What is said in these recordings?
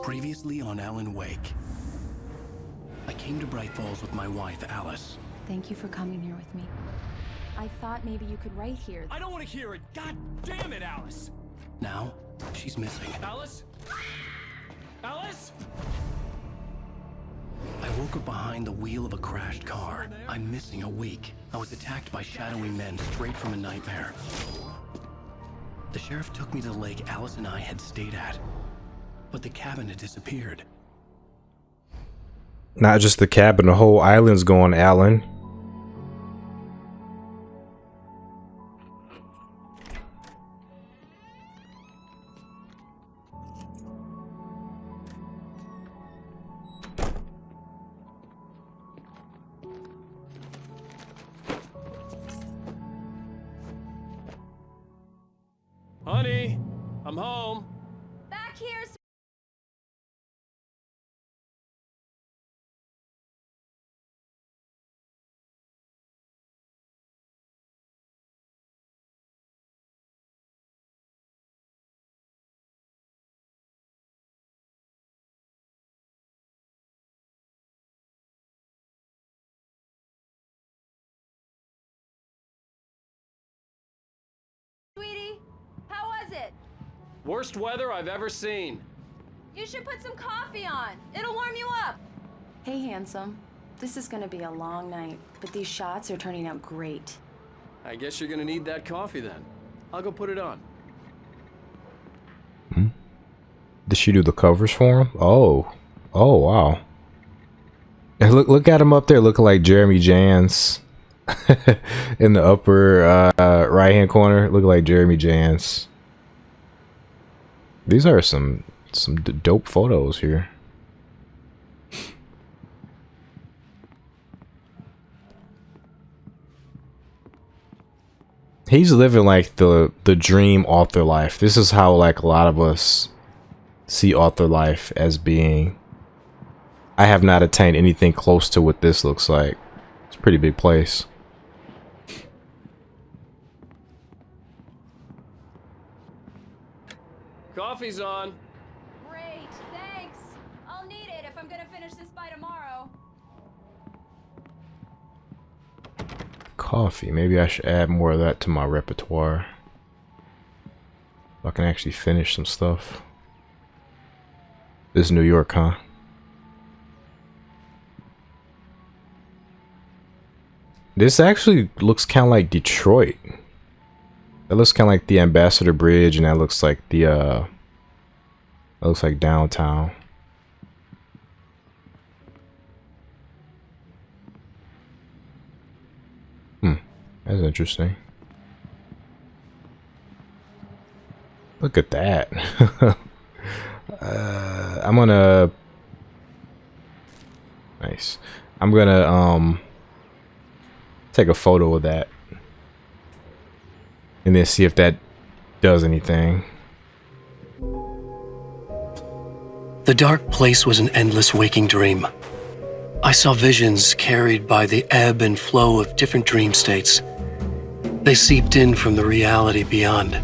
Previously on Alan Wake. I came to Bright Falls with my wife, Alice. Thank you for coming here with me. I thought maybe you could write here. I don't want to hear it! God damn it, Alice! Now, she's missing. Alice? Alice? I woke up behind the wheel of a crashed car. I'm missing a week. I was attacked by shadowy men straight from a nightmare. The sheriff took me to the lake Alice and I had stayed at. But the cabin had disappeared. Not just the cabin, the whole island's gone, Alan. Honey, I'm home. Back here, sweetie. How was it? Worst weather I've ever seen. You should put some coffee on. It'll warm you up. Hey, handsome. This is gonna be a long night, but these shots are turning out great. I guess you're gonna need that coffee then. I'll go put it on. Did she do the covers for him? Oh wow. And look at him up there looking like Jeremy Jans. In the upper right hand corner, looking like Jeremy Jans. These are some dope photos here. He's living like the dream author life. This is how like a lot of us see author life as being. I have not attained anything close to what this looks like. It's a pretty big place. Coffee's on. Great, thanks. I'll need it if I'm gonna finish this by tomorrow. Coffee. Maybe I should add more of that to my repertoire. I can actually finish some stuff. This is New York, huh? This actually looks kind of like Detroit. That looks kind of like the Ambassador Bridge, and that looks like the that looks like downtown. That's interesting. Look at that. I'm gonna nice. I'm gonna take a photo of that and then see if that does anything. The dark place was an endless waking dream. I saw visions carried by the ebb and flow of different dream states. They seeped in from the reality beyond.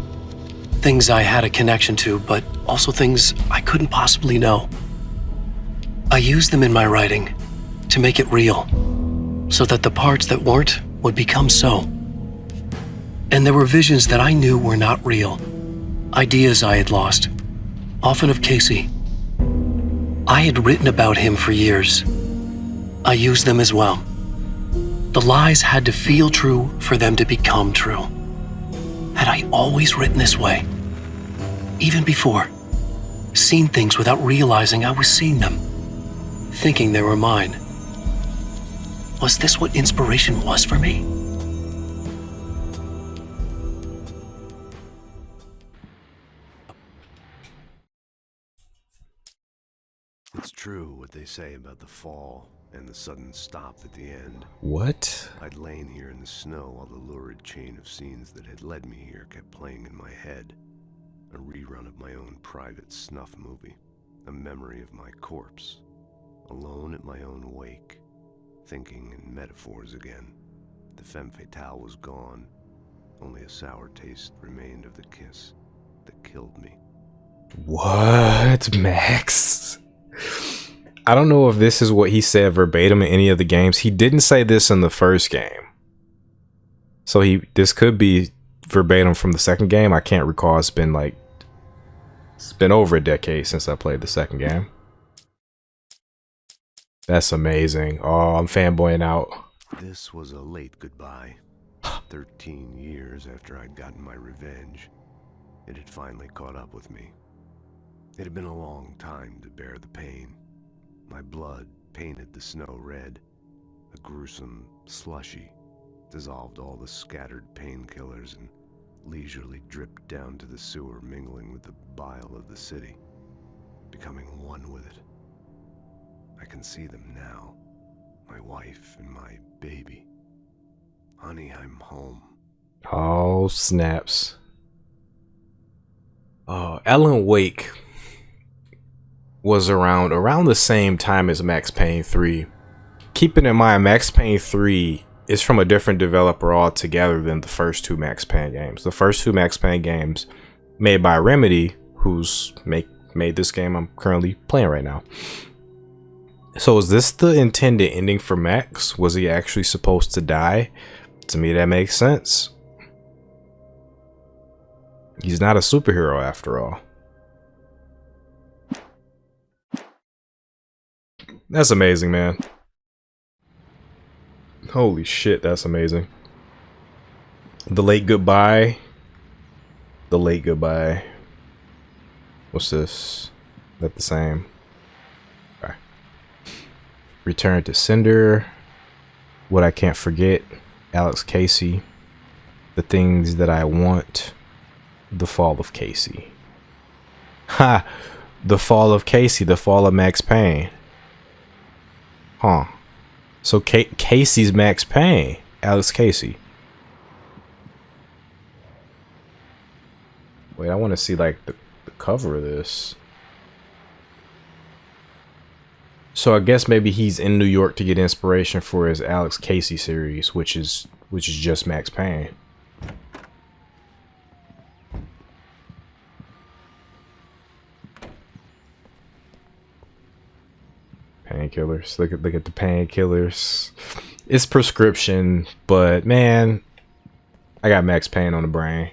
Things I had a connection to, but also things I couldn't possibly know. I used them in my writing to make it real, so that the parts that weren't would become so. And there were visions that I knew were not real, ideas I had lost, often of Casey. I had written about him for years. I used them as well. The lies had to feel true for them to become true. Had I always written this way? Even before, seen things without realizing I was seeing them, thinking they were mine. Was this what inspiration was for me? It's true what they say about the fall and the sudden stop at the end. What? I'd lain here in the snow while the lurid chain of scenes that had led me here kept playing in my head. A rerun of my own private snuff movie. A memory of my corpse. Alone at my own wake. Thinking in metaphors again. The femme fatale was gone. Only a sour taste remained of the kiss that killed me. What, Max? I don't know if this is what he said verbatim in any of the games. He didn't say this in the first game. So this could be verbatim from the second game. I can't recall. It's been over a decade since I played the second game. That's amazing. Oh, I'm fanboying out. This was a late goodbye. 13 years after I'd gotten my revenge, it had finally caught up with me. It had been a long time to bear the pain. My blood painted the snow red. A gruesome slushy dissolved all the scattered painkillers and leisurely dripped down to the sewer, mingling with the bile of the city, becoming one with it. I can see them now, my wife and my baby. Honey, I'm home. Oh, snaps. Alan Wake was around the same time as Max Payne 3. Keeping in mind, Max Payne 3 is from a different developer altogether than the first two Max Payne games. The first two Max Payne games made by Remedy, who's made this game I'm currently playing right now. So is this the intended ending for Max? Was he actually supposed to die? To me, that makes sense. He's not a superhero after all. That's amazing, man. Holy shit, that's amazing. The late goodbye. The late goodbye. What's this? Is that the same? Okay. Return to Cinder. What I Can't Forget. Alex Casey. The Things That I Want. The Fall of Casey. Ha! The Fall of Casey. The Fall of Max Payne. Huh. So Casey's Max Payne. Alex Casey. Wait, I want to see like the cover of this. So I guess maybe he's in New York to get inspiration for his Alex Casey series, which is just Max Payne. Painkillers. Look at the painkillers. It's prescription, but man, I got Max Payne on the brain.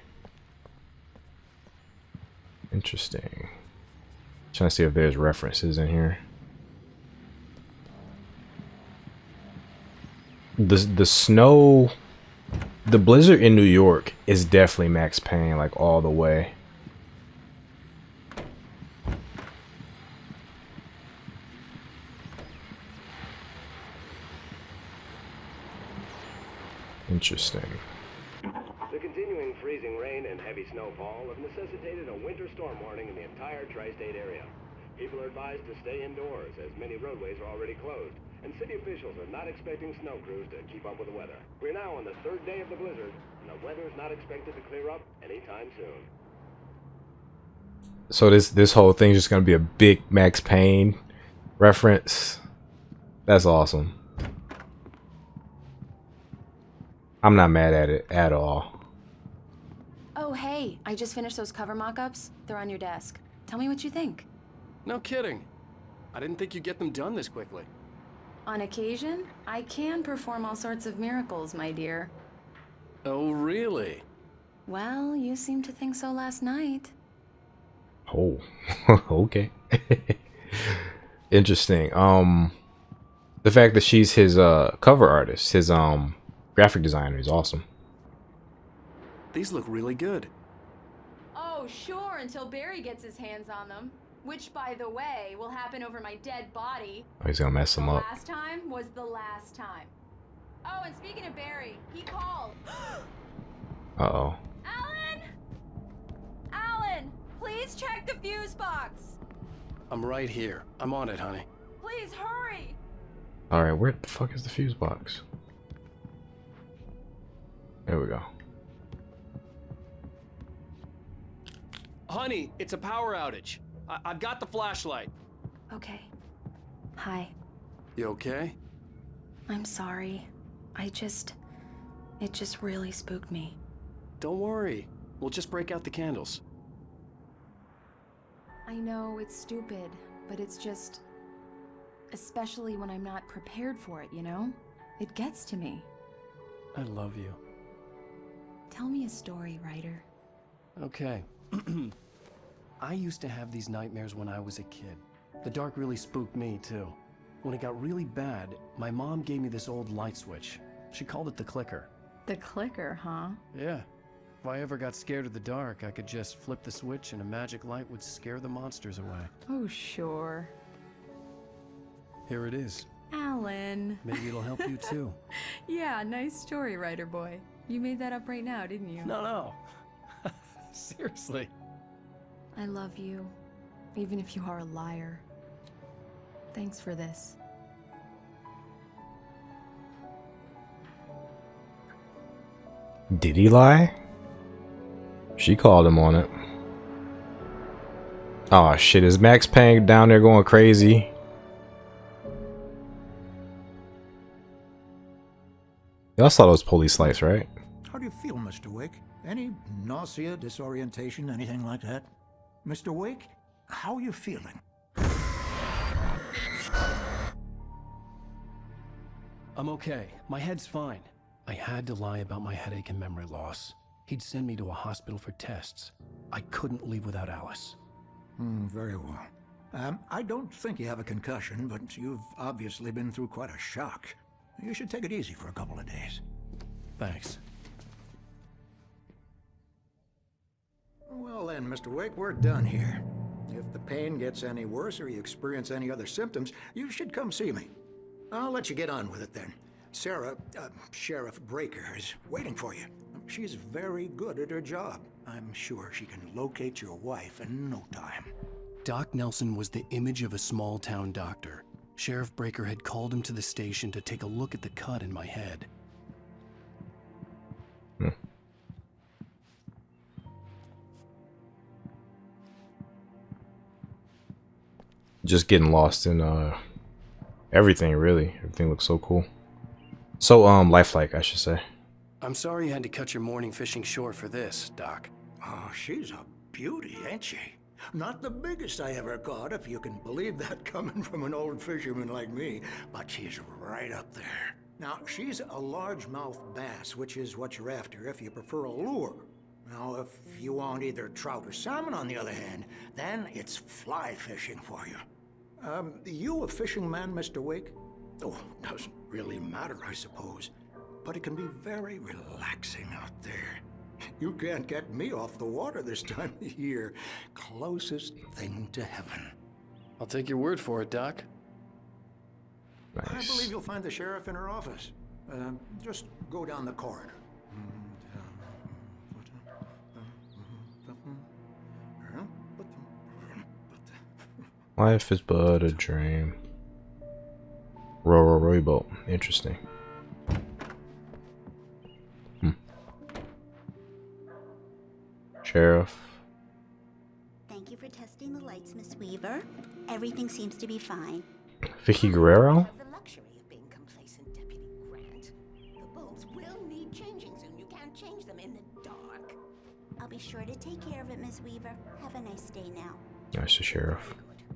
Interesting. Trying to see if there's references in here. The snow, the blizzard in New York is definitely Max Payne, like all the way. Interesting. The continuing freezing rain and heavy snowfall have necessitated a winter storm warning in the entire tri-state area. People are advised to stay indoors as many roadways are already closed, and city officials are not expecting snow crews to keep up with the weather. We're now on the third day of the blizzard, and the weather is not expected to clear up anytime soon. So this whole thing's just gonna be a big Max Payne reference. That's awesome. I'm not mad at it at all. Oh, hey, I just finished those cover mock-ups. They're on your desk. Tell me what you think. No kidding. I didn't think you'd get them done this quickly. On occasion, I can perform all sorts of miracles, my dear. Oh, really? Well, you seemed to think so last night. Oh, okay. Interesting. The fact that she's his cover artist, his graphic designer, is awesome. These look really good. Oh, sure, until Barry gets his hands on them. Which, by the way, will happen over my dead body. Oh, he's gonna mess him up. Last time was the last time. Oh, and speaking of Barry, he called. Uh-oh. Alan! Alan, please check the fuse box. I'm right here. I'm on it, honey. Please hurry. Alright, where the fuck is the fuse box? There we go. Honey, it's a power outage. I've got the flashlight. Okay. Hi. You okay? I'm sorry. It just really spooked me. Don't worry. We'll just break out the candles. I know it's stupid, but it's just... especially when I'm not prepared for it, you know? It gets to me. I love you. Tell me a story, writer. Okay. I used to have these nightmares when I was a kid. The dark really spooked me, too. When it got really bad, my mom gave me this old light switch. She called it the clicker. The clicker, huh? Yeah. If I ever got scared of the dark, I could just flip the switch and a magic light would scare the monsters away. Oh, sure. Here it is. Alan. Maybe it'll help you, too. Yeah, nice story, writer boy. You made that up right now, didn't you? No. Seriously. I love you, even if you are a liar. Thanks for this. Did he lie? She called him on it. Oh shit, is Max Payne down there going crazy? Y'all saw those police lights, right? How do you feel, Mr. Wake? Any nausea, disorientation, anything like that? Mr. Wake, how are you feeling? I'm okay. My head's fine. I had to lie about my headache and memory loss. He'd send me to a hospital for tests. I couldn't leave without Alice. Very well. I don't think you have a concussion, but you've obviously been through quite a shock. You should take it easy for a couple of days. Thanks. Well then, Mr. Wake, we're done here. If the pain gets any worse or you experience any other symptoms, you should come see me. I'll let you get on with it then. Sarah, Sheriff Breaker, is waiting for you. She's very good at her job. I'm sure she can locate your wife in no time. Doc Nelson was the image of a small-town doctor. Sheriff Breaker had called him to the station to take a look at the cut in my head. Just getting lost in everything, really. Everything looks so cool. So lifelike, I should say. I'm sorry you had to cut your morning fishing short for this, Doc. Oh, she's a beauty, ain't she? Not the biggest I ever caught, if you can believe that coming from an old fisherman like me, but she's right up there. Now, she's a largemouth bass, which is what you're after if you prefer a lure. Now, if you want either trout or salmon, on the other hand, then it's fly fishing for you. You a fishing man, Mr. Wake? Oh, doesn't really matter, I suppose. But it can be very relaxing out there. You can't get me off the water this time of year. Closest thing to heaven. I'll take your word for it, Doc. Nice. I believe you'll find the sheriff in her office. Just go down the corridor. Life is but a dream. Rowboat. Interesting. Sheriff. Thank you for testing the lights, Miss Weaver. Everything seems to be fine. Vicky Guerrero? Have the luxury of being complacent, Deputy Grant. The bulbs will need changing soon. You can't change them in the dark. I'll be sure to take care of it, Miss Weaver. Have a nice day now. Nice, the sheriff. Good.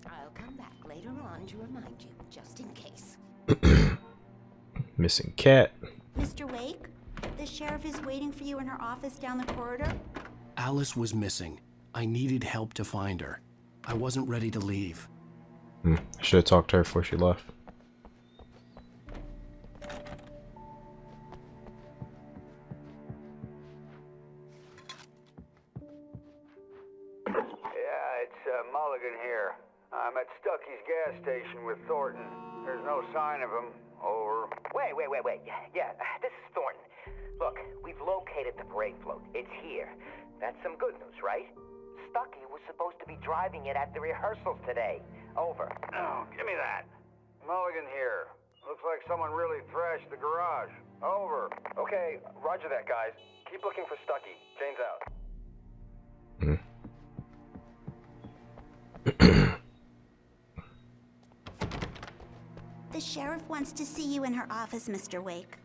I'll come back later on to remind you, just in case. Missing cat. Mr. Wake, the sheriff is waiting for you in her office down the corridor. Alice was missing. I needed help to find her. I wasn't ready to leave. I should have talked to her before she left. Yeah, it's Mulligan here. I'm at Stucky's gas station with Thornton. There's no sign of him. Over. Wait. Yeah, this is Thornton. Look, we've located the brake float. It's here. That's some good news, right? Stucky was supposed to be driving it at the rehearsals today. Over. Oh, give me that. Mulligan here. Looks like someone really thrashed the garage. Over. Okay, roger that, guys. Keep looking for Stucky. Jane's out. The sheriff wants to see you in her office, Mr. Wake.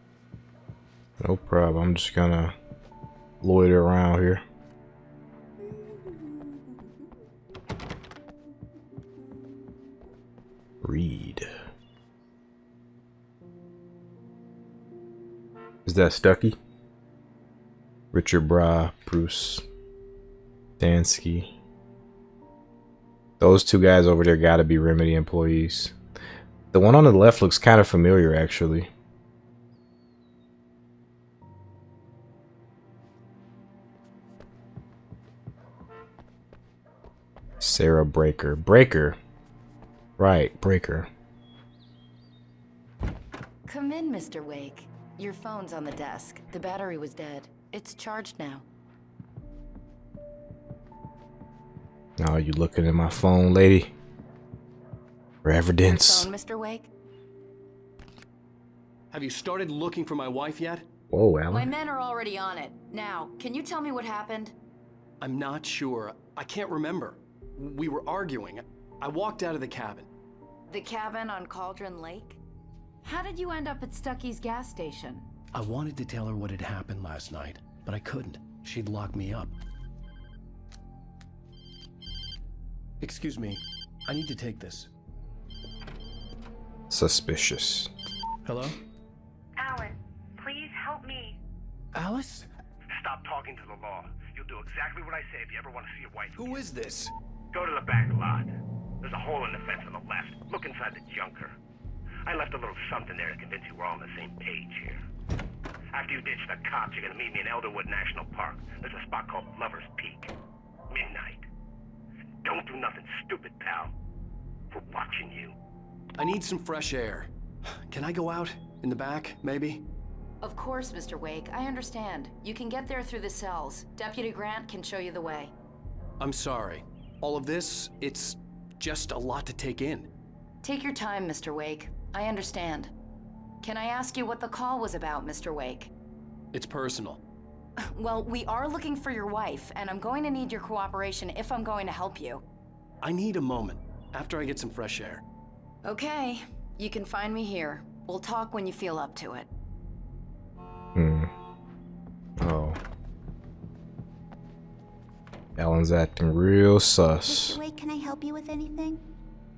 No problem. I'm just gonna loiter around here. Read. Is that Stucky? Richard Bra, Bruce Dansky. Those two guys over there gotta be Remedy employees. The one on the left looks kind of familiar, actually. Sarah Breaker. Breaker. Right, Breaker. Come in, Mr. Wake. Your phone's on the desk. The battery was dead. It's charged now. Now you looking at my phone, lady? For evidence. Your phone, Mr. Wake? Have you started looking for my wife yet? Whoa, Alan. My men are already on it. Now, can you tell me what happened? I'm not sure. I can't remember. We were arguing. I walked out of the cabin. The cabin on Cauldron Lake? How did you end up at Stucky's gas station? I wanted to tell her what had happened last night, but I couldn't. She'd lock me up. Excuse me. I need to take this. Suspicious. Hello? Alan, please help me. Alice? Stop talking to the law. You'll do exactly what I say if you ever want to see your wife. Who is this? Go to the back lot. There's a hole in the fence on the left. Look inside the junker. I left a little something there to convince you we're all on the same page here. After you ditch the cops, you're gonna meet me in Elderwood National Park. There's a spot called Lover's Peak. Midnight. Don't do nothing stupid, pal. We're watching you. I need some fresh air. Can I go out? In the back, maybe? Of course, Mr. Wake. I understand. You can get there through the cells. Deputy Grant can show you the way. I'm sorry. All of this, it's just a lot to take in. Take your time, Mr. Wake. I understand. Can I ask you what the call was about, Mr. Wake? It's personal. Well, we are looking for your wife, and I'm going to need your cooperation if I'm going to help you. I need a moment, after I get some fresh air. Okay. You can find me here. We'll talk when you feel up to it. Oh. Alan's acting real sus. Mr. Wake, can I help you with anything?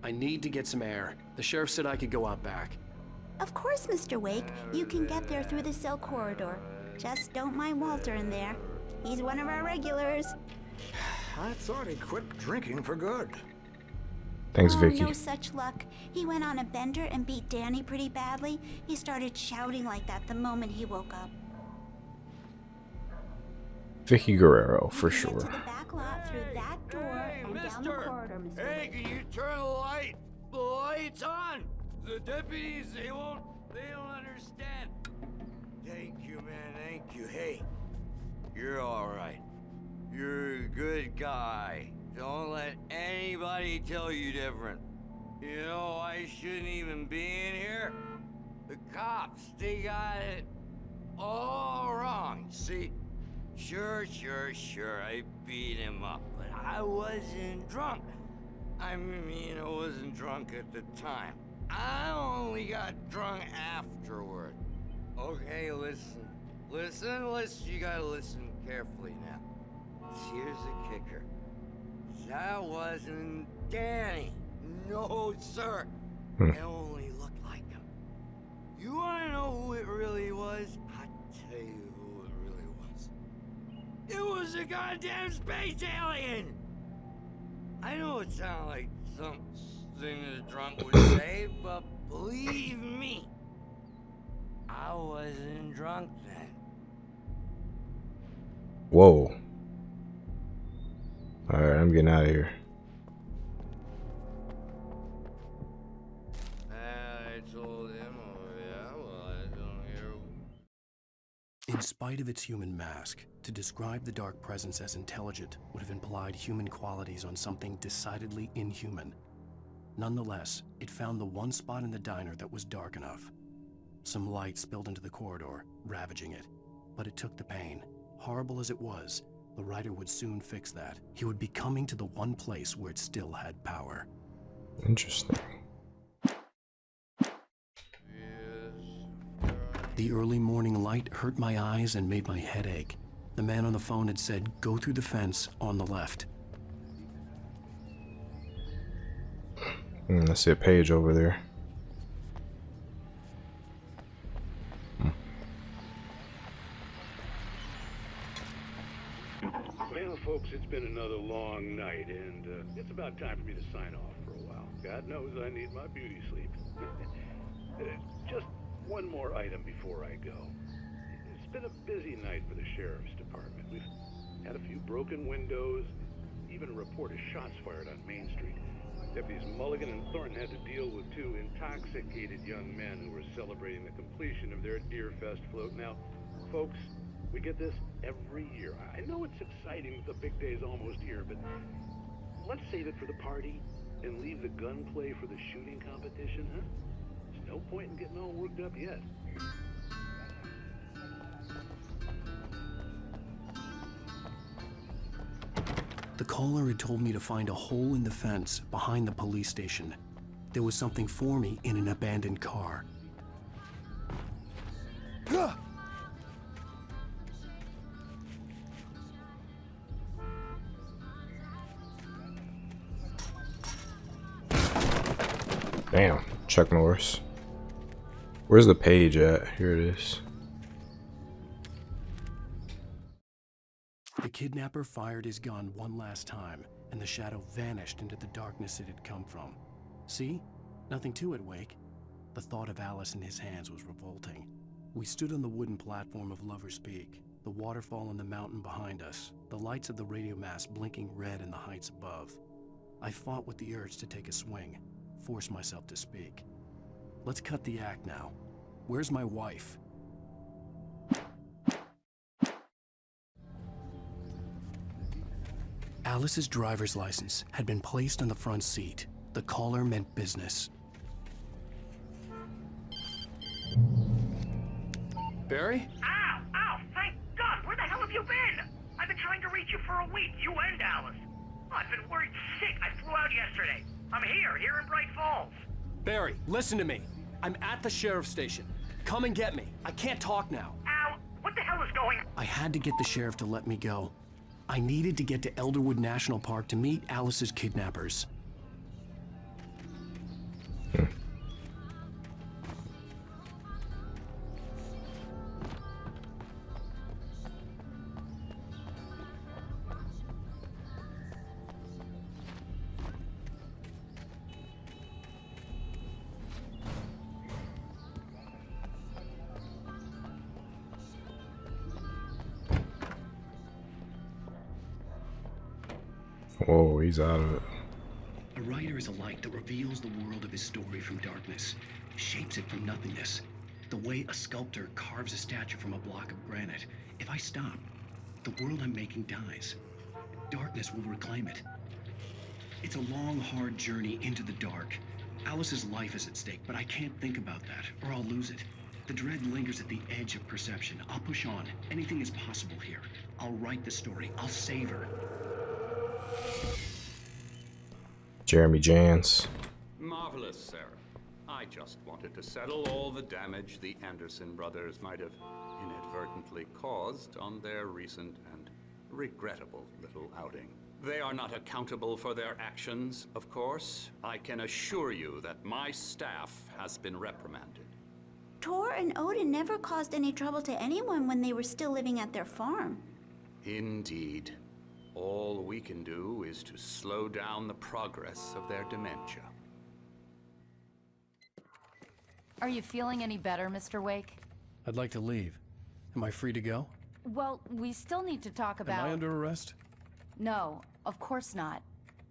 I need to get some air. The sheriff said I could go out back. Of course, Mr. Wake. You can get there through the cell corridor. Just don't mind Walter in there. He's one of our regulars. I thought he quit drinking for good. Thanks, Vicky. No such luck. He went on a bender and beat Danny pretty badly. He started shouting like that the moment he woke up. Vicky Guerrero, for sure. Get to the back lot through that door and down the corridor, Mr. Hey, can you turn the light? The light's on! The deputies, they don't understand. Thank you, man, thank you. Hey, you're alright. You're a good guy. Don't let anybody tell you different. You know, I shouldn't even be in here. The cops, they got it all wrong. See, sure, I beat him up, but I wasn't drunk. I mean, I wasn't drunk at the time. I only got drunk afterward. Okay, listen, you gotta listen carefully now. Here's the kicker. That wasn't Danny. No, sir. It only looked like him. You wanna know who it really was? I'll tell you who it really was. It was a goddamn space alien! I know it sounds like something a drunk would say, but believe me, I wasn't drunk then. Whoa. Alright, I'm getting out of here. I told him, I don't hear. In spite of its human mask, to describe the dark presence as intelligent would have implied human qualities on something decidedly inhuman. Nonetheless, it found the one spot in the diner that was dark enough. Some light spilled into the corridor, ravaging it. But it took the pain. Horrible as it was, the writer would soon fix that. He would be coming to the one place where it still had power. Interesting. The early morning light hurt my eyes and made my head ache. The man on the phone had said, "Go through the fence on the left." I see a page over there. Well, folks, it's been another long night, and it's about time for me to sign off for a while. God knows I need my beauty sleep. Just one more item before I go. It's been a busy night for the Sheriff's Department. We've had a few broken windows, even a report of shots fired on Main Street. Deputies Mulligan and Thornton had to deal with two intoxicated young men who were celebrating the completion of their Deerfest float. Now, folks, we get this every year. I know it's exciting, the big day's almost here, but let's save it for the party and leave the gunplay for the shooting competition, huh? There's no point in getting all worked up yet. The caller had told me to find a hole in the fence behind the police station. There was something for me in an abandoned car. Damn, Chuck Norris. Where's the page at? Here it is. The kidnapper fired his gun one last time, and the shadow vanished into the darkness it had come from. See? Nothing to it, Wake. The thought of Alice in his hands was revolting. We stood on the wooden platform of Lover's Peak, the waterfall and the mountain behind us, the lights of the radio mast blinking red in the heights above. I fought with the urge to take a swing, force myself to speak. Let's cut the act now. Where's my wife? Alice's driver's license had been placed on the front seat. The caller meant business. Barry? Ow! Ow! Thank God! Where the hell have you been? I've been trying to reach you for a week, you and Alice. I've been worried sick. I flew out yesterday. I'm here in Bright Falls. Barry, listen to me. I'm at the sheriff's station. Come and get me. I can't talk now. Ow! What the hell is going on? I had to get the sheriff to let me go. I needed to get to Elderwood National Park to meet Alice's kidnappers. Whoa, he's out of it. A writer is a light that reveals the world of his story from darkness, shapes it from nothingness. The way a sculptor carves a statue from a block of granite. If I stop, the world I'm making dies. Darkness will reclaim it. It's a long, hard journey into the dark. Alice's life is at stake, but I can't think about that, or I'll lose it. The dread lingers at the edge of perception. I'll push on. Anything is possible here. I'll write the story. I'll save her. Jeremy Jans. Marvelous, sir. I just wanted to settle all the damage the Anderson brothers might have inadvertently caused on their recent and regrettable little outing. They are not accountable for their actions, of course. I can assure you that my staff has been reprimanded. Tor and Odin never caused any trouble to anyone when they were still living at their farm. Indeed. All we can do is to slow down the progress of their dementia. Are you feeling any better, Mr. Wake? I'd like to leave. Am I free to go? Well, we still need to talk about... Am I under arrest? No, of course not.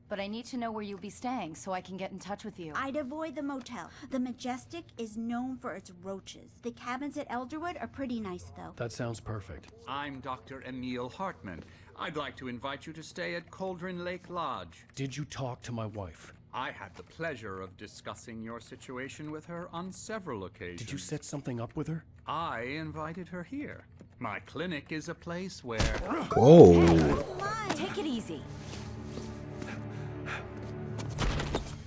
But I need to know where you'll be staying so I can get in touch with you. I'd avoid the motel. The Majestic is known for its roaches. The cabins at Elderwood are pretty nice, though. That sounds perfect. I'm Dr. Emil Hartman. I'd like to invite you to stay at Cauldron Lake Lodge. Did you talk to my wife? I had the pleasure of discussing your situation with her on several occasions. Did you set something up with her? I invited her here. My clinic is a place where... Whoa. Hey, take it easy.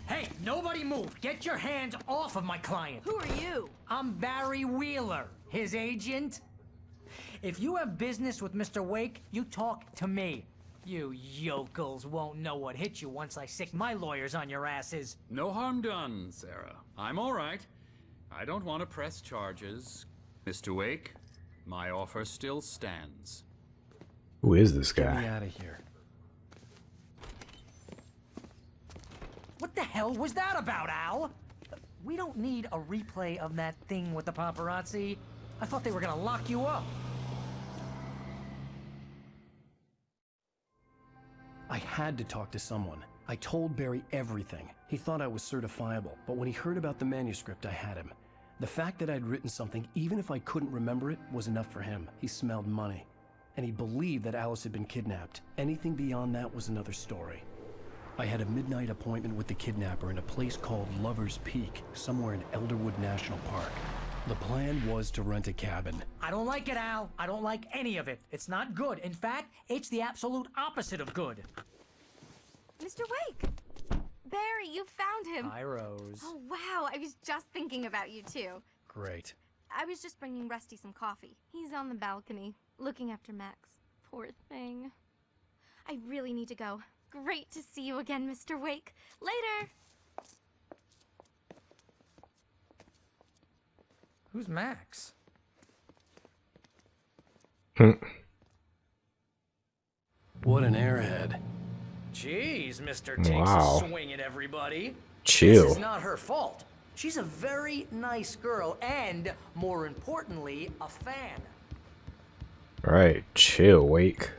Hey, nobody move! Get your hands off of my client! Who are you? I'm Barry Wheeler, his agent. If you have business with Mr. Wake, you talk to me. You yokels won't know what hit you once I sick my lawyers on your asses. No harm done, Sarah. I'm all right. I don't want to press charges. Mr. Wake, my offer still stands. Who is this Get me guy? out of here. What the hell was that about, Al? We don't need a replay of that thing with the paparazzi. I thought they were gonna lock you up. I had to talk to someone. I told Barry everything. He thought I was certifiable, but when he heard about the manuscript, I had him. The fact that I'd written something, even if I couldn't remember it, was enough for him. He smelled money. And he believed that Alice had been kidnapped. Anything beyond that was another story. I had a midnight appointment with the kidnapper in a place called Lover's Peak, somewhere in Elderwood National Park. The plan was to rent a cabin. I don't like it, Al. I don't like any of it. It's not good. In fact, it's the absolute opposite of good. Mr. Wake! Barry, you found him. Hi, Rose. Oh, wow. I was just thinking about you, too. Great. I was just bringing Rusty some coffee. He's on the balcony, looking after Max. Poor thing. I really need to go. Great to see you again, Mr. Wake. Later! Who's Max? What an airhead. Jeez, Mr. Tinks Wow. is swinging everybody. Chill. This is not her fault. She's a very nice girl and, more importantly, a fan. Right, chill, Wake.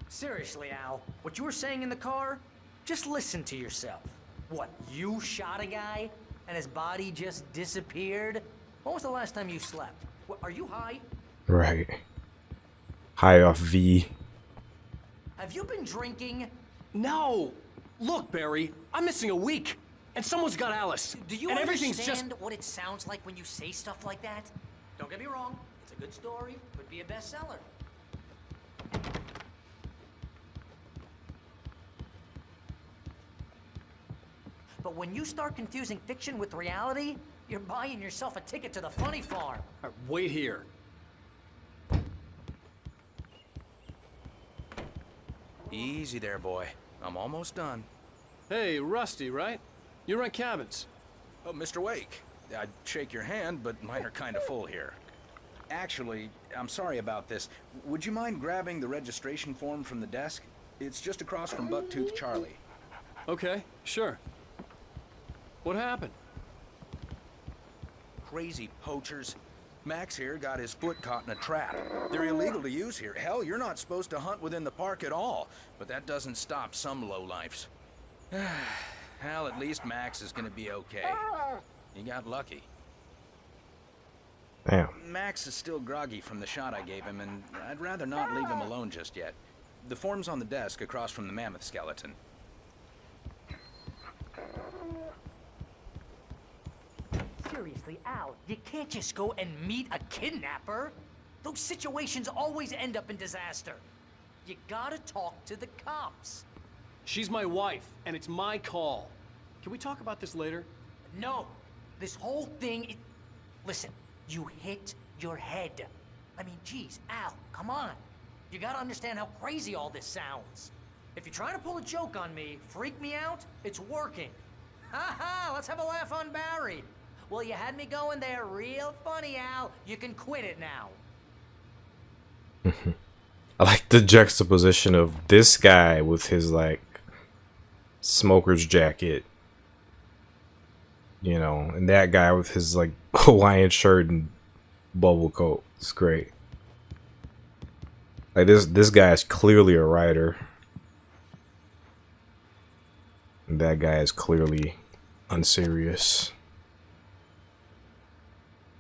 Seriously, Al, what you were saying in the car? Just listen to yourself. What, you shot a guy and his body just disappeared? When was the last time you slept? What, are you high? Right. High off V. Have you been drinking? No! Look, Barry, I'm missing a week. And someone's got Alice. Do you and everything's understand just... what it sounds like when you say stuff like that? Don't get me wrong, it's a good story, could be a bestseller. But when you start confusing fiction with reality, you're buying yourself a ticket to the funny farm. Wait here. Easy there, boy. I'm almost done. Hey, Rusty, right? You rent cabins. Oh, Mr. Wake. I'd shake your hand, but mine are kind of full here. Actually, I'm sorry about this. Would you mind grabbing the registration form from the desk? It's just across from Bucktooth Charlie. Okay, sure. What happened? Crazy poachers. Max here got his foot caught in a trap. They're illegal to use here. Hell, you're not supposed to hunt within the park at all. But that doesn't stop some lowlifes. Hell, at least Max is gonna be okay. You got lucky. Damn. Max is still groggy from the shot I gave him, and I'd rather not leave him alone just yet. The form's on the desk across from the mammoth skeleton. Seriously, Al, you can't just go and meet a kidnapper. Those situations always end up in disaster. You gotta talk to the cops. She's my wife, and it's my call. Can we talk about this later? No, this whole thing, listen, you hit your head. I mean, geez, Al, come on. You gotta understand how crazy all this sounds. If you're trying to pull a joke on me, freak me out, it's working. Ha ha, let's have a laugh on Barry. Well, you had me going there real funny, Al. You can quit it now. I like the juxtaposition of this guy with his, like, smoker's jacket. You know, and that guy with his, like, Hawaiian shirt and bubble coat. It's great. Like, this guy is clearly a writer. And that guy is clearly unserious.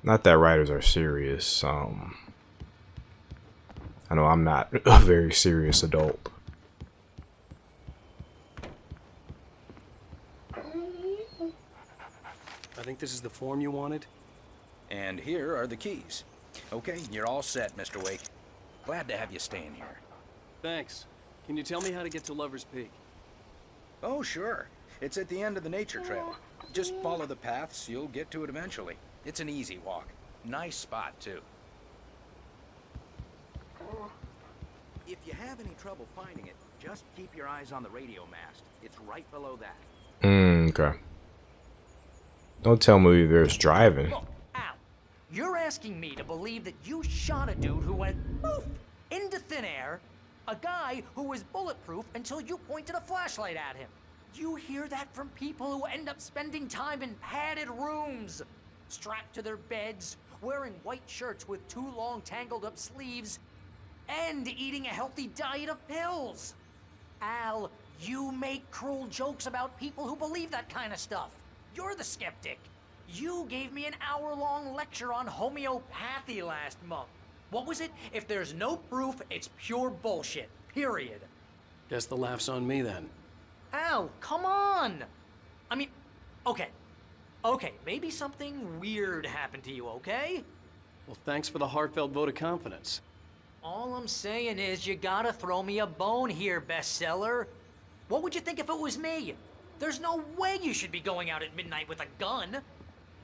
Not that writers are serious. I know I'm not a very serious adult. I think this is the form you wanted. And here are the keys. Okay, you're all set, Mr. Wake. Glad to have you staying here. Thanks. Can you tell me how to get to Lover's Peak? Oh, sure. It's at the end of the nature trail. Just follow the paths, you'll get to it eventually. It's an easy walk. Nice spot, too. If you have any trouble finding it, just keep your eyes on the radio mast. It's right below that. Okay. Don't tell me there's driving. Look, Al, you're asking me to believe that you shot a dude who went poof into thin air, a guy who was bulletproof until you pointed a flashlight at him. You hear that from people who end up spending time in padded rooms, strapped to their beds, wearing white shirts with too long tangled up sleeves, and eating a healthy diet of pills. Al, you make cruel jokes about people who believe that kind of stuff. You're the skeptic. You gave me an hour-long lecture on homeopathy last month. What was it? If there's no proof, it's pure bullshit. Period. Guess the laugh's on me then. Al, come on! I mean, okay. Okay, maybe something weird happened to you, okay? Well, thanks for the heartfelt vote of confidence. All I'm saying is you gotta throw me a bone here, bestseller. What would you think if it was me? There's no way you should be going out at midnight with a gun.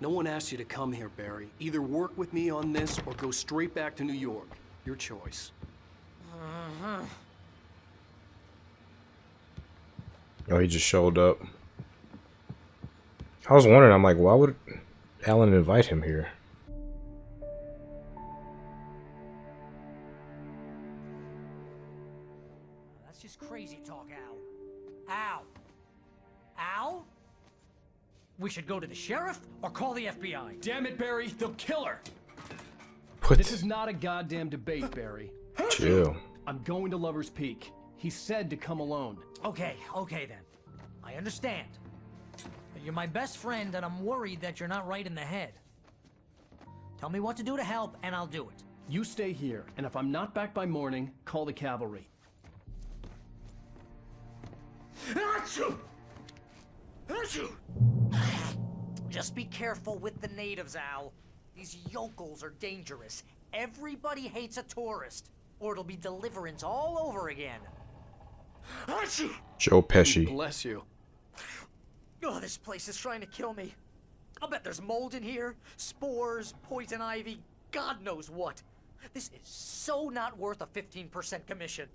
No one asked you to come here, Barry. Either work with me on this or go straight back to New York. Your choice. Oh, he just showed up. I was wondering, I'm like, why would Alan invite him here? That's just crazy talk, Al. Al! Al? We should go to the sheriff or call the FBI. Damn it, Barry, they'll kill her. What? This is not a goddamn debate, Barry. Chill. I'm going to Lover's Peak. He said to come alone. Okay then. I understand. You're my best friend and I'm worried that you're not right in the head. Tell me what to do to help and I'll do it. You stay here, and if I'm not back by morning, call the cavalry. Achoo! Achoo! Just be careful with the natives, Al. These yokels are dangerous. Everybody hates a tourist, or it'll be deliverance all over again. Achoo! Joe Pesci. Bless you. Oh, this place is trying to kill me. I'll bet there's mold in here, spores, poison ivy, God knows what. This is so not worth a 15% commission.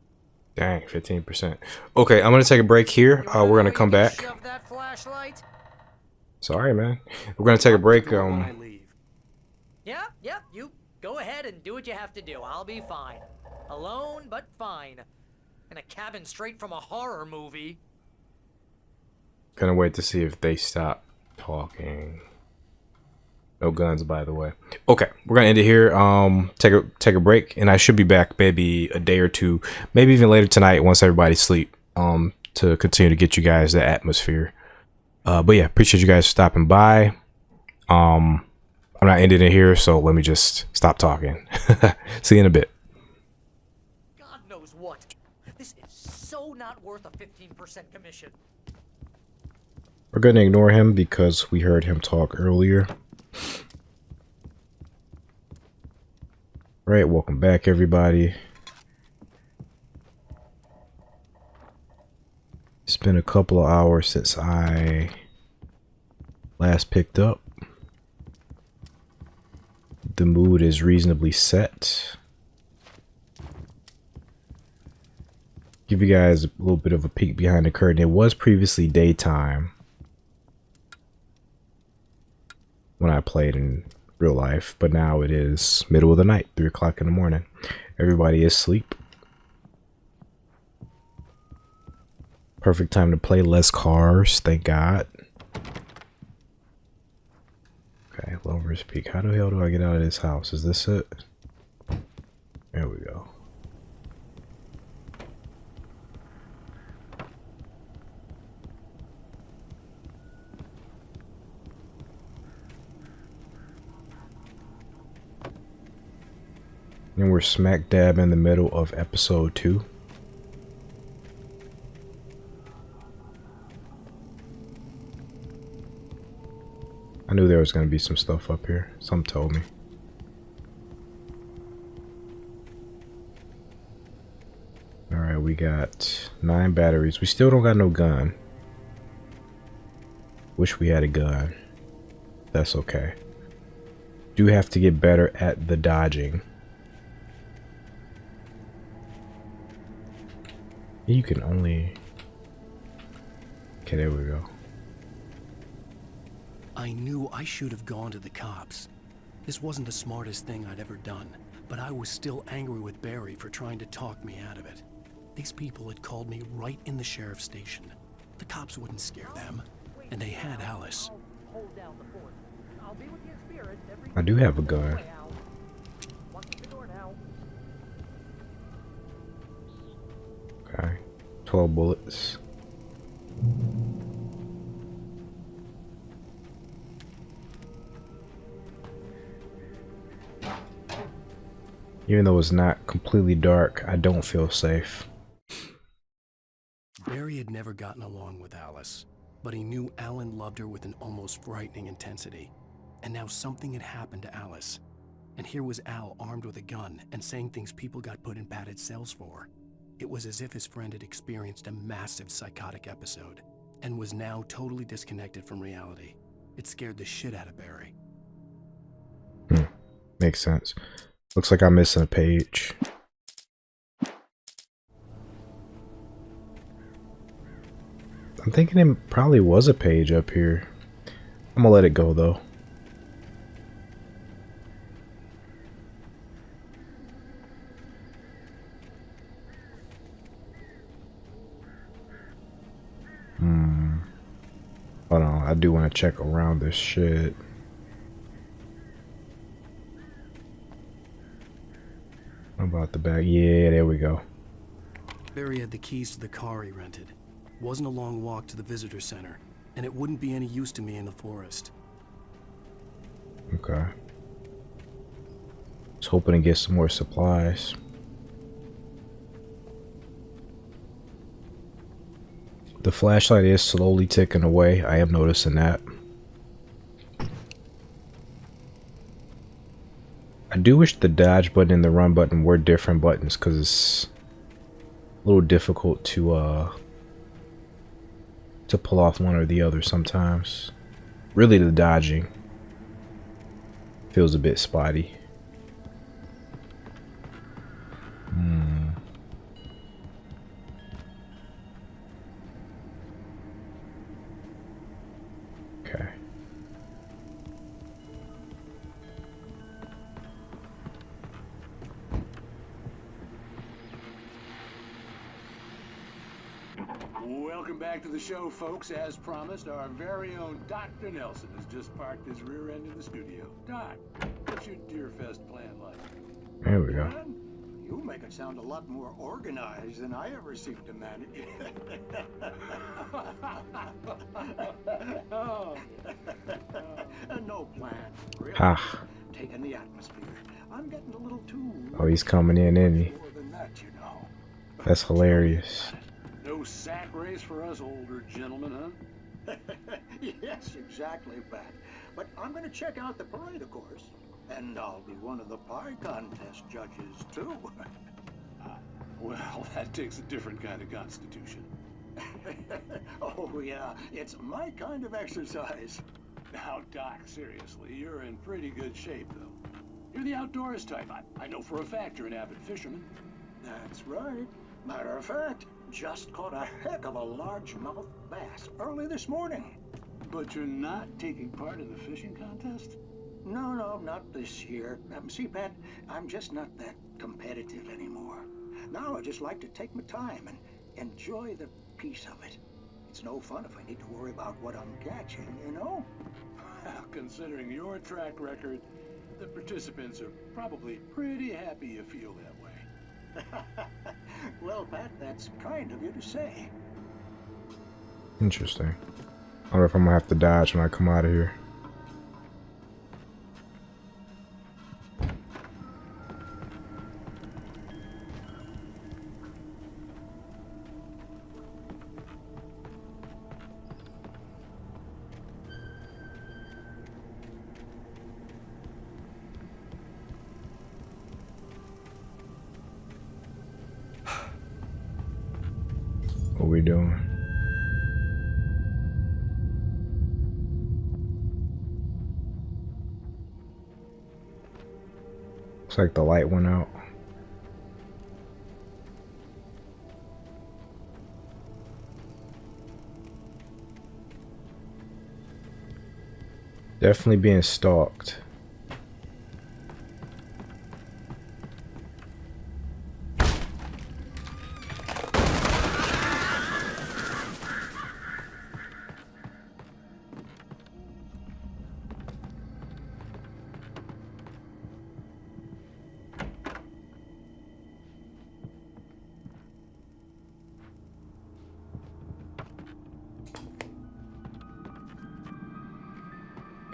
Dang, 15%. Okay, I'm gonna take a break here. We're gonna come back. Shove that flashlight. Sorry, man. We're gonna take a break. Yeah, you go ahead and do what you have to do. I'll be fine. Alone, but fine. In a cabin straight from a horror movie. Gonna wait to see if they stop talking. No guns, by the way. Okay, we're gonna end it here. Take a break, and I should be back maybe a day or two, maybe even later tonight once everybody's asleep. To continue to get you guys the atmosphere. But yeah, appreciate you guys stopping by. I'm not ending it here, so let me just stop talking. See you in a bit. God knows what. This is so not worth a 15% commission. We're gonna ignore him because we heard him talk earlier. Right, welcome back, everybody. It's been a couple of hours since I last picked up. The mood is reasonably set. Give you guys a little bit of a peek behind the curtain. It was previously daytime when I played in real life, but now it is middle of the night, 3 o'clock in the morning. Everybody is asleep. Perfect time to play. Less cars, thank God. Okay, Lover's Peak. How the hell do I get out of this house? Is this it? There we go. And we're smack dab in the middle of episode 2. I knew there was going to be some stuff up here. Some told me. we got? 9 batteries. We still don't got no gun. Wish we had a gun. That's okay. Do have to get better at the dodging. You can only... Okay, there we go. I knew I should have gone to the cops. This wasn't the smartest thing I'd ever done, but I was still angry with Barry for trying to talk me out of it. These people had called me right in the sheriff's station. The cops wouldn't scare them, and they had Alice. I do have a gun. Okay, 12 bullets. Even though it's not completely dark, I don't feel safe. Barry had never gotten along with Alice, but he knew Alan loved her with an almost frightening intensity. And now something had happened to Alice. And here was Al armed with a gun and saying things people got put in padded cells for. It was as if his friend had experienced a massive psychotic episode and was now totally disconnected from reality. It scared the shit out of Barry. Makes sense. Looks like I'm missing a page. I'm thinking it probably was a page up here. I'm gonna let it go though. Hold on, I do want to check around this shit. How about the back? Yeah, there we go. Barry had the keys to the car he rented. Wasn't a long walk to the visitor center, and it wouldn't be any use to me in the forest. Okay. Was hoping to get some more supplies. The flashlight is slowly ticking away. I am noticing that. I do wish the dodge button and the run button were different buttons, because it's a little difficult to pull off one or the other sometimes. Really, the dodging feels a bit spotty. Okay. Welcome back to the show, folks. As promised, our very own Dr. Nelson has just parked his rear end in the studio. Doc, what's your Deerfest plan like? There we go. Man, you make it sound a lot more organized than I ever seem to manage. No plan. Really. Ah. Taking the atmosphere. I'm getting a little too... Oh, he's coming in, isn't he? more than that, you know. That's hilarious. No sack race for us older gentlemen, huh? Yes, exactly, Pat. But I'm going to check out the parade, of course. And I'll be one of the pie contest judges, too. Well, that takes a different kind of constitution. Oh, yeah. It's my kind of exercise. Now, Doc, seriously, you're in pretty good shape, though. You're the outdoors type. I know for a fact you're an avid fisherman. That's right. Matter of fact, just caught a heck of a largemouth bass early this morning. But you're not taking part in the fishing contest? No, not this year. See, Pat, I'm just not that competitive anymore. Now I just like to take my time and enjoy the peace of it. It's no fun if I need to worry about what I'm catching, you know? Well, considering your track record, the participants are probably pretty happy you feel that way. Well, Pat, that's kind of you to say. Interesting. I wonder if I'm gonna have to dodge when I come out of here. What we doing? Looks like the light went out. Definitely being stalked.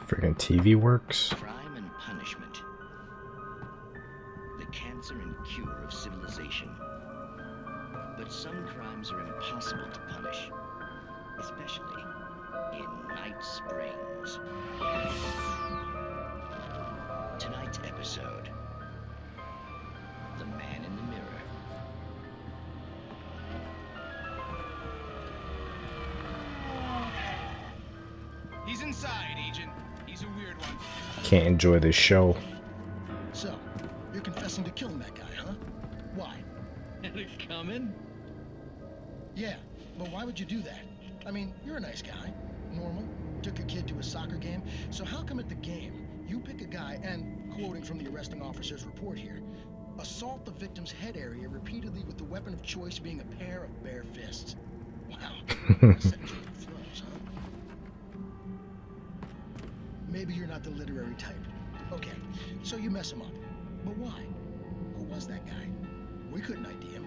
Freaking TV works. Crime and punishment. The cancer and cure of civilization. But some crimes are impossible to punish, especially in Night Springs. Tonight's episode, The Man in the Mirror. He's inside, Agent. He's a weird one. Can't enjoy this show. So, you're confessing to killing that guy, huh? Why? Had it coming? Yeah, but why would you do that? I mean, you're a nice guy. Normal. Took your kid to a soccer game. So how come at the game, you pick a guy and, quoting from the arresting officer's report here, assault the victim's head area repeatedly with the weapon of choice being a pair of bare fists? Wow. Maybe you're not the literary type. Okay, so you mess him up. But why? Who was that guy? We couldn't ID him.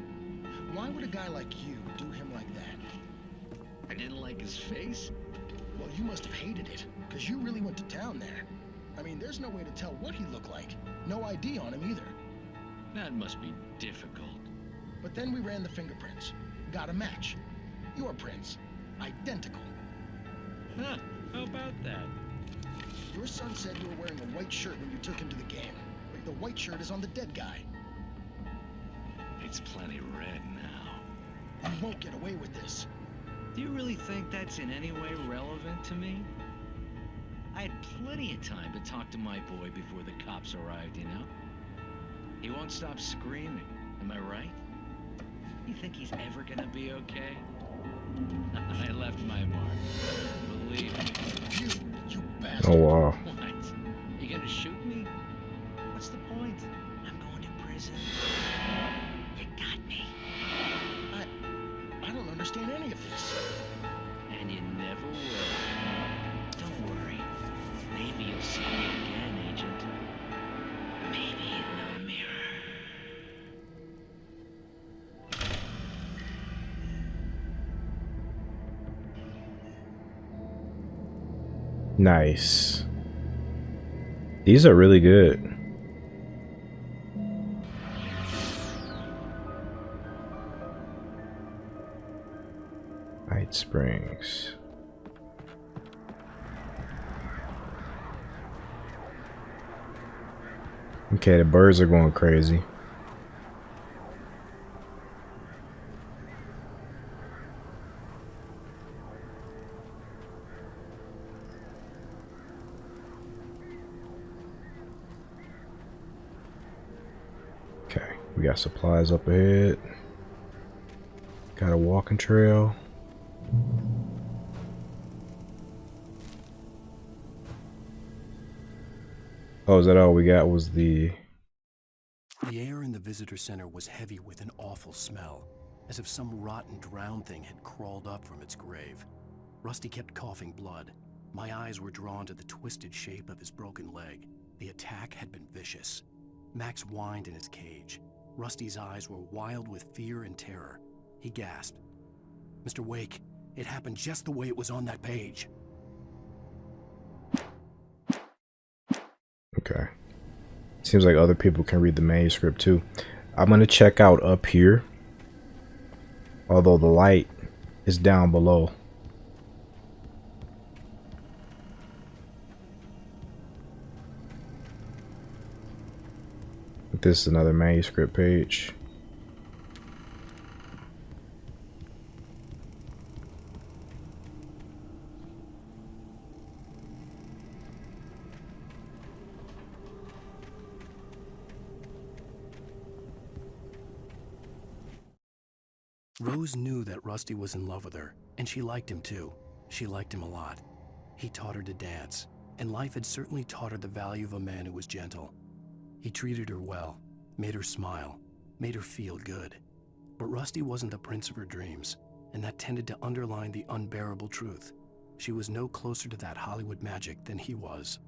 Why would a guy like you do him like that? I didn't like his face. Well, you must have hated it, because you really went to town there. I mean, there's no way to tell what he looked like. No ID on him either. That must be difficult. But then we ran the fingerprints. Got a match. Your prints. Identical. Huh, how about that? Your son said you were wearing a white shirt when you took him to the game. But the white shirt is on the dead guy. It's plenty red now. You won't get away with this. Do you really think that's in any way relevant to me? I had plenty of time to talk to my boy before the cops arrived, you know? He won't stop screaming, am I right? You think he's ever gonna be okay? I left my mark. Believe me. You bastard. Oh wow. What? You gonna shoot me? What's the point? I'm going to prison. You got me. I don't understand any of this. And you never will. Don't worry. Maybe you'll see me again, Agent. Maybe in the mirror. Nice. These are really good. Night Springs. Okay, the birds are going crazy. Okay, we got supplies up ahead. Got a walking trail. Oh, is that all we got was the... The air in the visitor center was heavy with an awful smell, as if some rotten drowned thing had crawled up from its grave. Rusty kept coughing blood. My eyes were drawn to the twisted shape of his broken leg. The attack had been vicious. Max whined in his cage. Rusty's eyes were wild with fear and terror. He gasped. "Mr. Wake, it happened just the way it was on that page." Okay. Seems like other people can read the manuscript too. I'm gonna check out up here. Although the light is down below. This is another manuscript page. Rose knew that Rusty was in love with her, and she liked him too. She liked him a lot. He taught her to dance, and life had certainly taught her the value of a man who was gentle. He treated her well, made her smile, made her feel good. But Rusty wasn't the prince of her dreams, and that tended to underline the unbearable truth. She was no closer to that Hollywood magic than he was.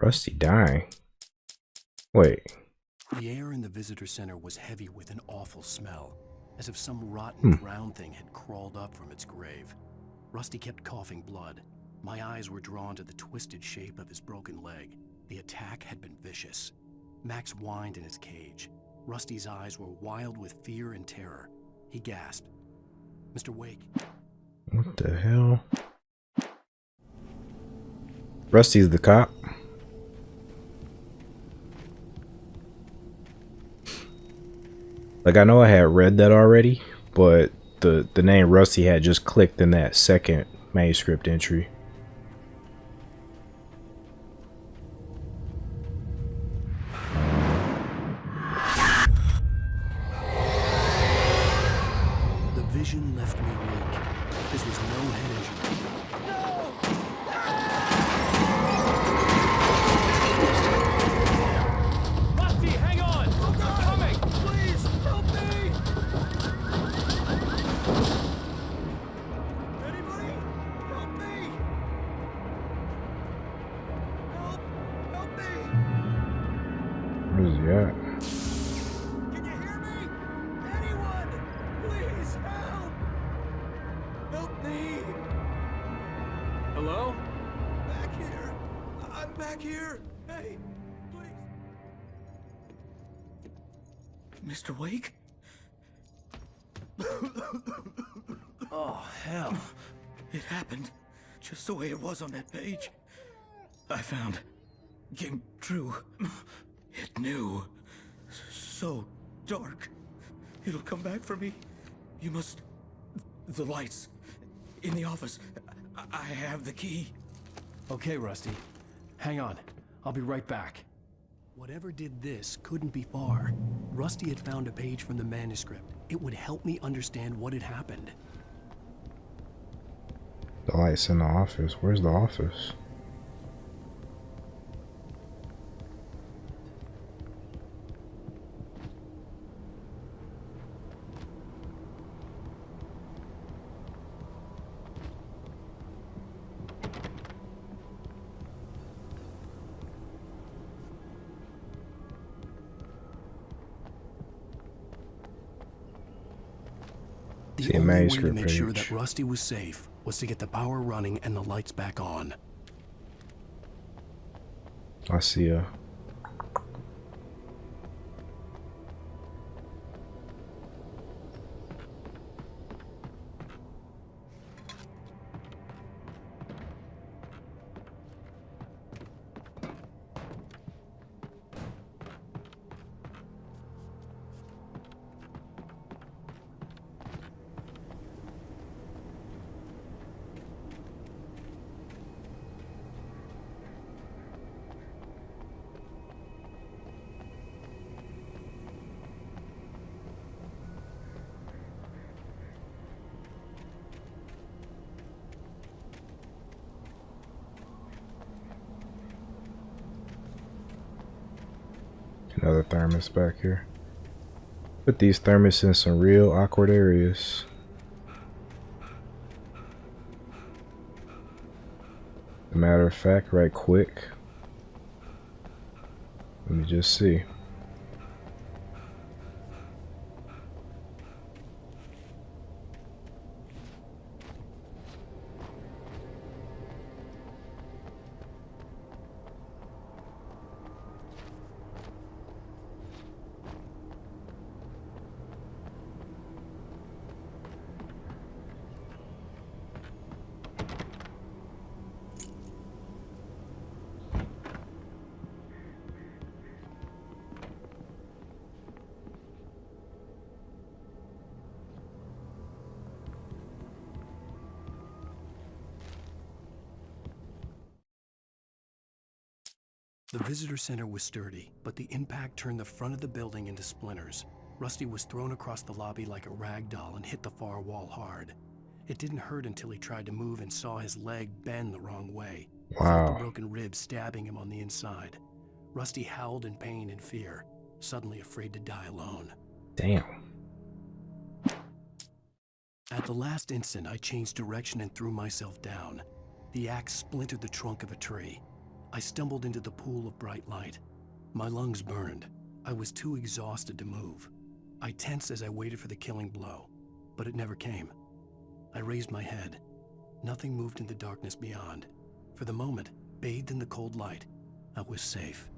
Rusty dying. Wait. The air in the visitor center was heavy with an awful smell, as if some rotten drowned thing had crawled up from its grave. Rusty kept coughing blood. My eyes were drawn to the twisted shape of his broken leg. The attack had been vicious. Max whined in his cage. Rusty's eyes were wild with fear and terror. He gasped. Mr. Wake. What the hell? Rusty's the cop. Like, I know I had read that already, but the name Rusty had just clicked in that second manuscript entry. The vision left me weak. This was no head injury. Rusty, hang on! I'm coming! Please, help me! Anybody? Help me! Help me! Where's he at? Can you hear me? Anyone! Please, help! Help me! Hello? Back here! I'm back here! Hey, please! Mr. Wake? Oh, hell. It happened just the way it was on that page. I found. Came true. It knew. So dark. It'll come back for me. You must... The lights. In the office. I have the key. Okay, Rusty. Hang on. I'll be right back. Whatever did this couldn't be far. Rusty had found a page from the manuscript. It would help me understand what had happened. The lights in the office. Where's the office? The only way to make sure that Rusty was safe was to get the power running and the lights back on. I see a... Another thermos back here. Put these thermos in some real awkward areas. As a matter of fact, right quick. Let me just see. The visitor center was sturdy, but the impact turned the front of the building into splinters. Rusty was thrown across the lobby like a rag doll and hit the far wall hard. It didn't hurt until he tried to move and saw his leg bend the wrong way. Wow. Felt the broken ribs stabbing him on the inside. Rusty howled in pain and fear, suddenly afraid to die alone. Damn. At the last instant, I changed direction and threw myself down. The axe splintered the trunk of a tree. I stumbled into the pool of bright light. My lungs burned. I was too exhausted to move. I tensed as I waited for the killing blow, but it never came. I raised my head. Nothing moved in the darkness beyond. For the moment, bathed in the cold light, I was safe.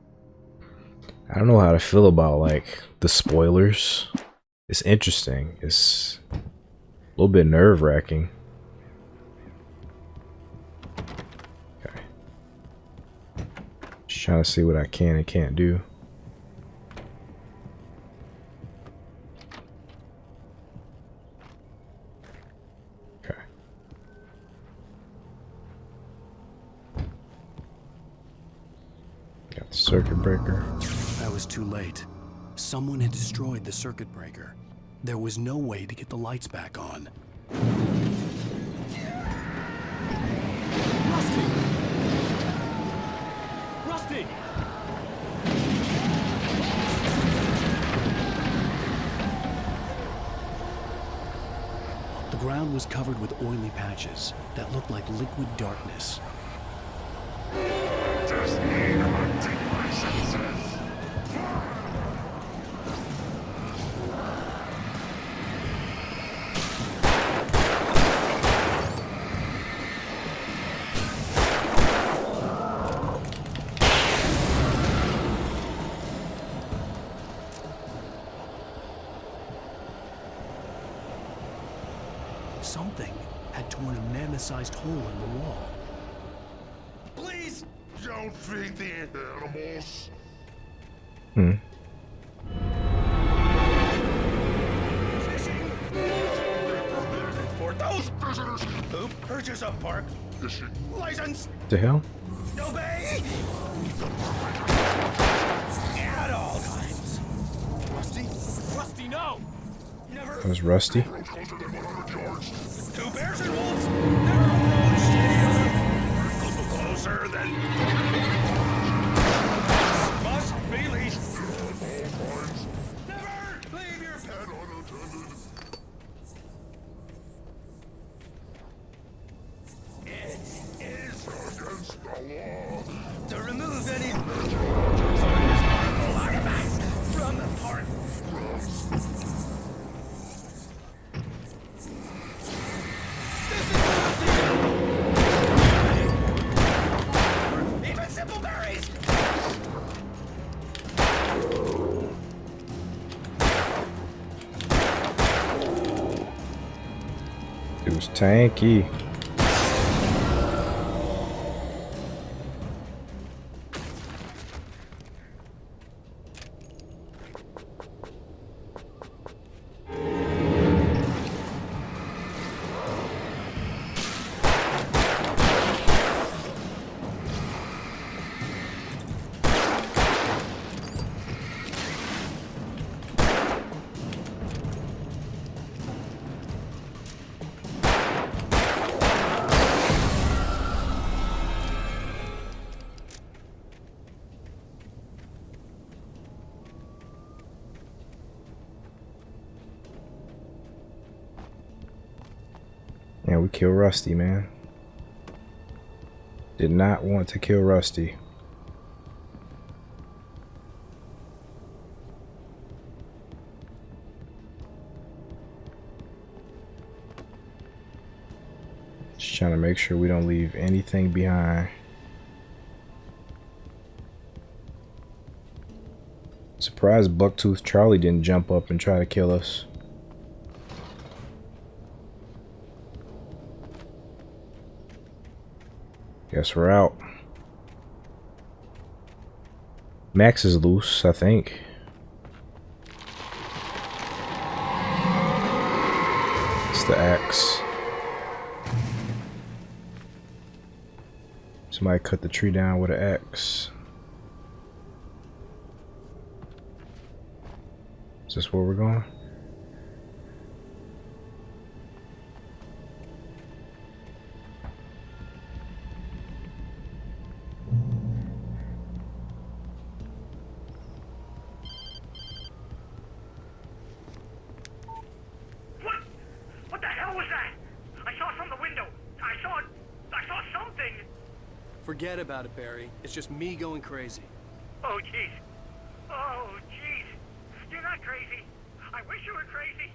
I don't know how to feel about like the spoilers. It's interesting. It's a little bit nerve-wracking. Okay. Just trying to see what I can and can't do. Okay. Got the circuit breaker. I was too late. Someone had destroyed the circuit breaker. There was no way to get the lights back on. Rusty! Rusty! The ground was covered with oily patches that looked like liquid darkness. Just need to take my senses. Something had torn a mammoth-sized hole in the wall. Please don't feed the animals. Fishing for those visitors who purchase a park license. The hell? Obey at all times. Rusty, no! Never. That was Rusty. 2 bears and wolves never approached any closer than must be leashed. Never leave your pet unattended. It is against the law to remove any artifacts from the park. Even simple berries. It was tanky. Yeah, we killed Rusty, man. Did not want to kill Rusty. Just trying to make sure we don't leave anything behind. Surprised Bucktooth Charlie didn't jump up and try to kill us. Guess we're out. Max is loose, I think. It's the axe. Somebody cut the tree down with an axe. this where we're going? What the hell was that? I saw from the window. I saw something. Forget about it, Barry. It's just me going crazy. Oh, jeez. Oh, jeez. You're not crazy. I wish you were crazy.